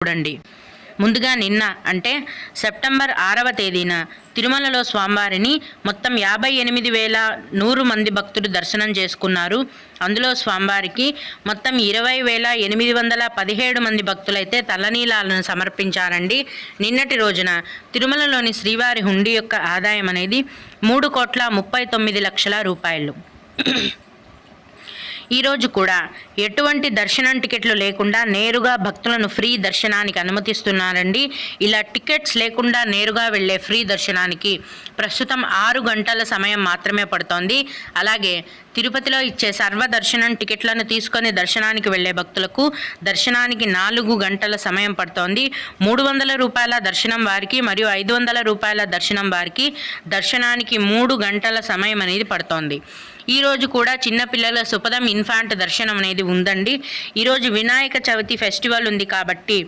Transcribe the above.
చూడండి. ముందుగా నిన్న అంటే సెప్టెంబర్ 6వ తేదీన తిరుమలలో స్వామివారిని మొత్తం 58,100 మంది భక్తులు దర్శనం చేసుకున్నారు. అందులో స్వామివారికి మొత్తం 20,817 మంది భక్తులైతే తలనీలాలను సమర్పించారండి. నిన్నటి రోజున తిరుమలలోని శ్రీవారి హుండీ యొక్క ఆదాయం అనేది 3,39,00,000 రూపాయలు. ఈరోజు కూడా ఎటువంటి దర్శనం టికెట్లు లేకుండా నేరుగా భక్తులను ఫ్రీ దర్శనానికి అనుమతిస్తున్నారండి. ఇలా టికెట్స్ లేకుండా నేరుగా వెళ్ళే ఫ్రీ దర్శనానికి ప్రస్తుతం 6 గంటల సమయం మాత్రమే పడుతోంది. అలాగే తిరుపతిలో ఇచ్చే సర్వదర్శనం టికెట్లను తీసుకొని దర్శనానికి వెళ్ళే భక్తులకు దర్శనానికి 4 గంటల సమయం పడుతోంది. 300 రూపాయల దర్శనం వారికి మరియు 500 రూపాయల దర్శనం వారికి దర్శనానికి 3 గంటల సమయం అనేది పడుతోంది. ఈరోజు కూడా చిన్నపిల్లల సుపదం ఇన్ఫాంట్ దర్శనం అనేది ఉందండి. ఈరోజు వినాయక చవితి ఫెస్టివల్ ఉంది కాబట్టి